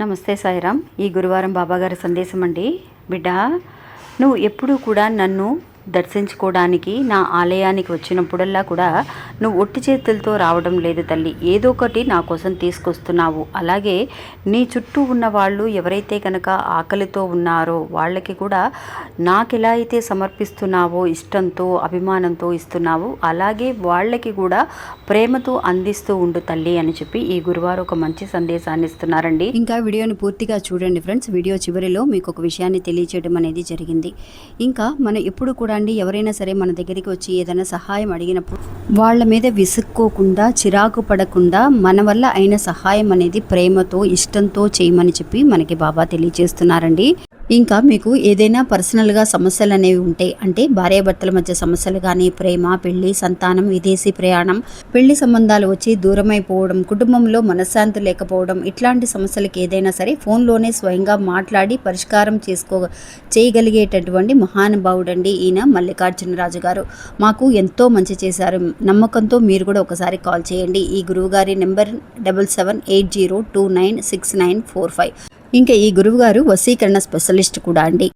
నమస్తే సాయిరామ్. ఈ గురువారం బాబాగారి సందేశం అండి. బిడ్డ, నువ్వు ఎప్పుడూ కూడా నన్ను దర్శించుకోవడానికి నా ఆలయానికి వచ్చినప్పుడల్లా కూడా నువ్వు ఒట్టి చేతులతో రావడం లేదు తల్లి. ఏదో ఒకటి నా కోసం తీసుకొస్తున్నావు. అలాగే నీ చుట్టూ ఉన్న వాళ్ళు ఎవరైతే కనుక ఆకలితో ఉన్నారో వాళ్ళకి కూడా నాకు ఎలా అయితే సమర్పిస్తున్నావో, ఇష్టంతో అభిమానంతో ఇస్తున్నావు, అలాగే వాళ్ళకి కూడా ప్రేమతో అందిస్తూ ఉండు తల్లి అని చెప్పి ఈ గురువారం ఒక మంచి సందేశాన్ని ఇస్తున్నారండి. ఇంకా వీడియోని పూర్తిగా చూడండి ఫ్రెండ్స్. వీడియో చివరిలో మీకు ఒక విషయాన్ని తెలియచేయడం అనేది జరిగింది. ఇంకా మనం ఎప్పుడు కూడా అండి, ఎవరైనా సరే మన దగ్గరికి వచ్చి ఏదైనా సహాయం అడిగినప్పుడు వాళ్ళ మీద విసుక్కోకుండా, చిరాకు పడకుండా మన వల్ల అయిన సహాయం అనేది ప్రేమతో, ఇష్టంతో చేయమని చెప్పి మనకి బాబా తెలియజేస్తున్నారండి. ఇంకా మీకు ఏదైనా పర్సనల్గా సమస్యలు అనేవి ఉంటే, అంటే భార్యాభర్తల మధ్య సమస్యలు కానీ, ప్రేమ, పెళ్లి, సంతానం, విదేశీ ప్రయాణం, పెళ్లి సంబంధాలు వచ్చి దూరమైపోవడం, కుటుంబంలో మనశ్శాంతి లేకపోవడం, ఇట్లాంటి సమస్యలకి ఏదైనా సరే ఫోన్లోనే స్వయంగా మాట్లాడి పరిష్కారం చేయగలిగేటటువంటి మహానుభావుడండి ఈయన మల్లికార్జునరాజు గారు. మాకు ఎంతో మంచి చేశారు. నమ్మకంతో మీరు కూడా ఒకసారి కాల్ చేయండి. ఈ గురువుగారి నెంబర్ 7780296945. ఇంకా ఈ గురువుగారు వశీకరణ స్పెషలిస్ట్ కూడా అండి.